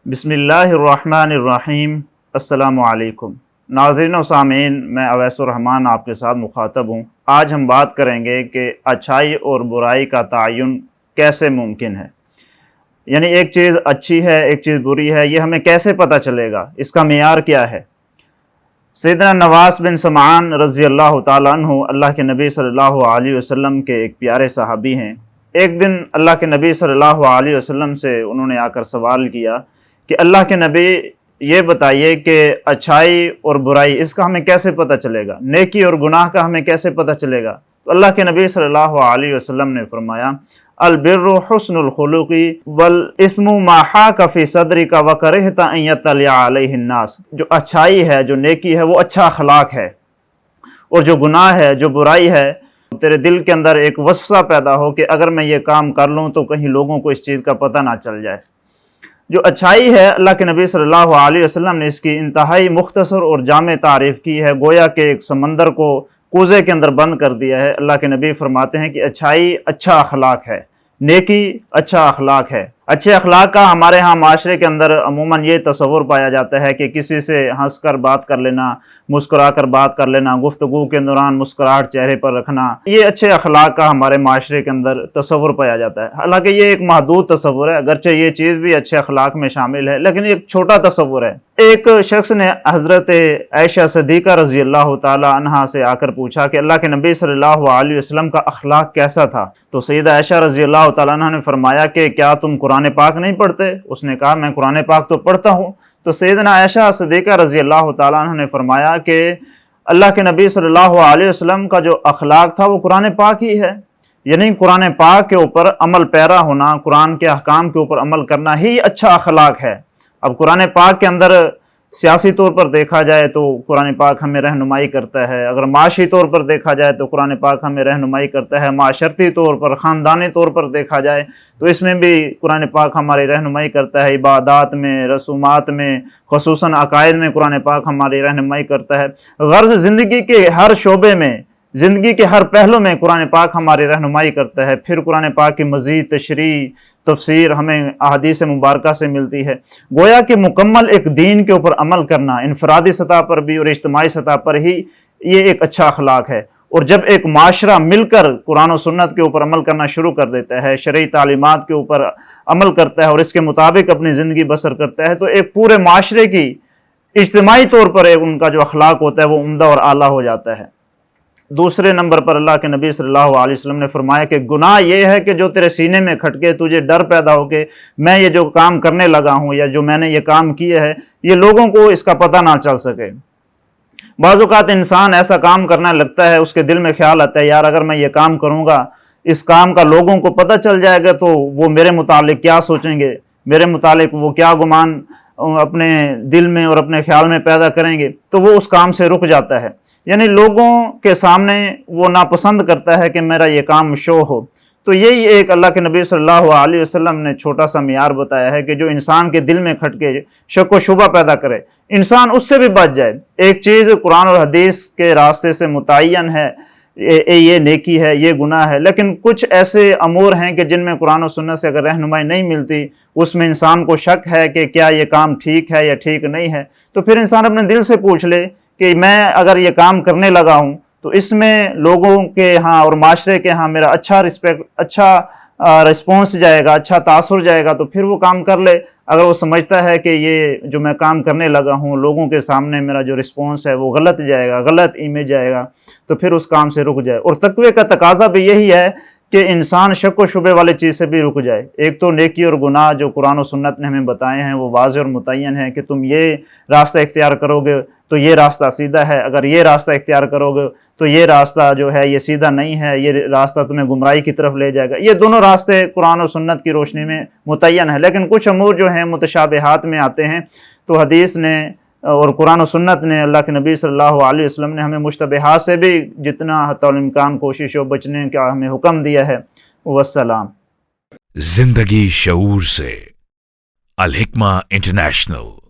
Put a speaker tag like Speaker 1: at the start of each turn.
Speaker 1: بسم اللہ الرحمن الرحیم۔ السلام علیکم ناظرین و سامعین، میں اویس الرحمن آپ کے ساتھ مخاطب ہوں۔ آج ہم بات کریں گے کہ اچھائی اور برائی کا تعین کیسے ممکن ہے، یعنی ایک چیز اچھی ہے ایک چیز بری ہے، یہ ہمیں کیسے پتہ چلے گا، اس کا معیار کیا ہے۔ سیدنا نواس بن سمعان رضی اللہ تعالیٰ عنہ اللہ کے نبی صلی اللہ علیہ وسلم کے ایک پیارے صحابی ہیں۔ ایک دن اللہ کے نبی صلی اللہ علیہ وسلم سے انہوں نے آ کر سوال کیا کہ اللہ کے نبی یہ بتائیے کہ اچھائی اور برائی اس کا ہمیں کیسے پتہ چلے گا، نیکی اور گناہ کا ہمیں کیسے پتہ چلے گا۔ تو اللہ کے نبی صلی اللہ علیہ وسلم نے فرمایا البر حسن الخلق والاسم ما حاک فی صدرک وکرہت ان یطلع علیہ الناس۔ جو اچھائی ہے، جو نیکی ہے، وہ اچھا اخلاق ہے، اور جو گناہ ہے، جو برائی ہے، تیرے دل کے اندر ایک وسوسہ پیدا ہو کہ اگر میں یہ کام کر لوں تو کہیں لوگوں کو اس چیز کا پتہ نہ چل جائے۔ جو اچھائی ہے، اللہ کے نبی صلی اللہ علیہ وسلم نے اس کی انتہائی مختصر اور جامع تعریف کی ہے، گویا کہ ایک سمندر کو کوزے کے اندر بند کر دیا ہے۔ اللہ کے نبی فرماتے ہیں کہ اچھائی اچھا اخلاق ہے، نیکی اچھا اخلاق ہے۔ اچھے اخلاق کا ہمارے ہاں معاشرے کے اندر عموماً یہ تصور پایا جاتا ہے کہ کسی سے ہنس کر بات کر لینا، مسکرا کر بات کر لینا، گفتگو کے دوران مسکراہٹ چہرے پر رکھنا، یہ اچھے اخلاق کا ہمارے معاشرے کے اندر تصور پایا جاتا ہے۔ حالانکہ یہ ایک محدود تصور ہے، اگرچہ یہ چیز بھی اچھے اخلاق میں شامل ہے، لیکن ایک چھوٹا تصور ہے۔ ایک شخص نے حضرت عائشہ صدیقہ رضی اللہ تعالی عنہا سے آ کر پوچھا کہ اللہ کے نبی صلی اللہ علیہ وسلم کا اخلاق کیسا تھا؟ تو سیدہ عائشہ رضی اللہ تعالی عنہ نے فرمایا کہ کیا تم قرآن پاک نہیں پڑھتے؟ اس نے کہا میں قرآن پاک تو پڑھتا ہوں۔ تو سیدنا عائشہ صدیقہ رضی اللہ تعالی عنہ نے فرمایا کہ اللہ کے نبی صلی اللہ علیہ وسلم کا جو اخلاق تھا وہ قرآن پاک ہی ہے، یعنی قرآن پاک کے اوپر عمل پیرا ہونا، قرآن کے احکام کے اوپر عمل کرنا ہی اچھا اخلاق ہے۔ اب قرآن پاک کے اندر سیاسی طور پر دیکھا جائے تو قرآن پاک ہمیں رہنمائی کرتا ہے، اگر معاشی طور پر دیکھا جائے تو قرآن پاک ہمیں رہنمائی کرتا ہے، معاشرتی طور پر، خاندانی طور پر دیکھا جائے تو اس میں بھی قرآن پاک ہماری رہنمائی کرتا ہے، عبادات میں، رسومات میں، خصوصاً عقائد میں قرآن پاک ہماری رہنمائی کرتا ہے۔ غرض زندگی کے ہر شعبے میں، زندگی کے ہر پہلو میں قرآن پاک ہماری رہنمائی کرتا ہے۔ پھر قرآن پاک کی مزید تشریح تفسیر ہمیں احادیث مبارکہ سے ملتی ہے۔ گویا کہ مکمل ایک دین کے اوپر عمل کرنا، انفرادی سطح پر بھی اور اجتماعی سطح پر ہی، یہ ایک اچھا اخلاق ہے۔ اور جب ایک معاشرہ مل کر قرآن و سنت کے اوپر عمل کرنا شروع کر دیتا ہے، شرعی تعلیمات کے اوپر عمل کرتا ہے اور اس کے مطابق اپنی زندگی بسر کرتا ہے، تو ایک پورے معاشرے کی اجتماعی طور پر ایک ان کا جو اخلاق ہوتا ہے وہ عمدہ اور اعلیٰ ہو جاتا ہے۔ دوسرے نمبر پر اللہ کے نبی صلی اللہ علیہ وسلم نے فرمایا کہ گناہ یہ ہے کہ جو تیرے سینے میں کھٹکے، تجھے ڈر پیدا ہو کہ میں یہ جو کام کرنے لگا ہوں یا جو میں نے یہ کام کیے ہے یہ لوگوں کو اس کا پتہ نہ چل سکے۔ بعض اوقات انسان ایسا کام کرنا لگتا ہے، اس کے دل میں خیال آتا ہے یار اگر میں یہ کام کروں گا، اس کام کا لوگوں کو پتہ چل جائے گا تو وہ میرے متعلق کیا سوچیں گے، میرے متعلق وہ کیا گمان اپنے دل میں اور اپنے خیال میں پیدا کریں گے، تو وہ اس کام سے رک جاتا ہے۔ یعنی لوگوں کے سامنے وہ ناپسند کرتا ہے کہ میرا یہ کام شو ہو۔ تو یہی ایک اللہ کے نبی صلی اللہ علیہ وسلم نے چھوٹا سا معیار بتایا ہے کہ جو انسان کے دل میں کھٹکے شک و شبہ پیدا کرے، انسان اس سے بھی بچ جائے۔ ایک چیز قرآن اور حدیث کے راستے سے متعین ہے، یہ نیکی ہے، یہ گناہ ہے، لیکن کچھ ایسے امور ہیں کہ جن میں قرآن و سنت سے اگر رہنمائی نہیں ملتی، اس میں انسان کو شک ہے کہ کیا یہ کام ٹھیک ہے یا ٹھیک نہیں ہے، تو پھر انسان اپنے دل سے پوچھ لے کہ میں اگر یہ کام کرنے لگا ہوں تو اس میں لوگوں کے ہاں اور معاشرے کے ہاں میرا اچھا رسپونس جائے گا، اچھا تاثر جائے گا، تو پھر وہ کام کر لے۔ اگر وہ سمجھتا ہے کہ یہ جو میں کام کرنے لگا ہوں لوگوں کے سامنے میرا جو رسپونس ہے وہ غلط جائے گا، غلط امیج جائے گا، تو پھر اس کام سے رک جائے۔ اور تقوی کا تقاضا بھی یہی ہے کہ انسان شک و شبے والے چیز سے بھی رک جائے۔ ایک تو نیکی اور گناہ جو قرآن و سنت نے ہمیں بتائے ہیں وہ واضح اور متعین ہے کہ تم یہ راستہ اختیار کرو گے تو یہ راستہ سیدھا ہے، اگر یہ راستہ اختیار کرو گے تو یہ راستہ جو ہے یہ سیدھا نہیں ہے، یہ راستہ تمہیں گمراہی کی طرف لے جائے گا۔ یہ دونوں راستے قرآن و سنت کی روشنی میں متعین ہے، لیکن کچھ امور جو ہیں متشابہات میں آتے ہیں، تو حدیث نے اور قرآن و سنت نے، اللہ کے نبی صلی اللہ علیہ وسلم نے ہمیں مشتبہات سے بھی جتنا حتی الامکان کوشش و بچنے کا ہمیں حکم دیا ہے۔ والسلام۔
Speaker 2: زندگی شعور سے، الحکمہ انٹرنیشنل۔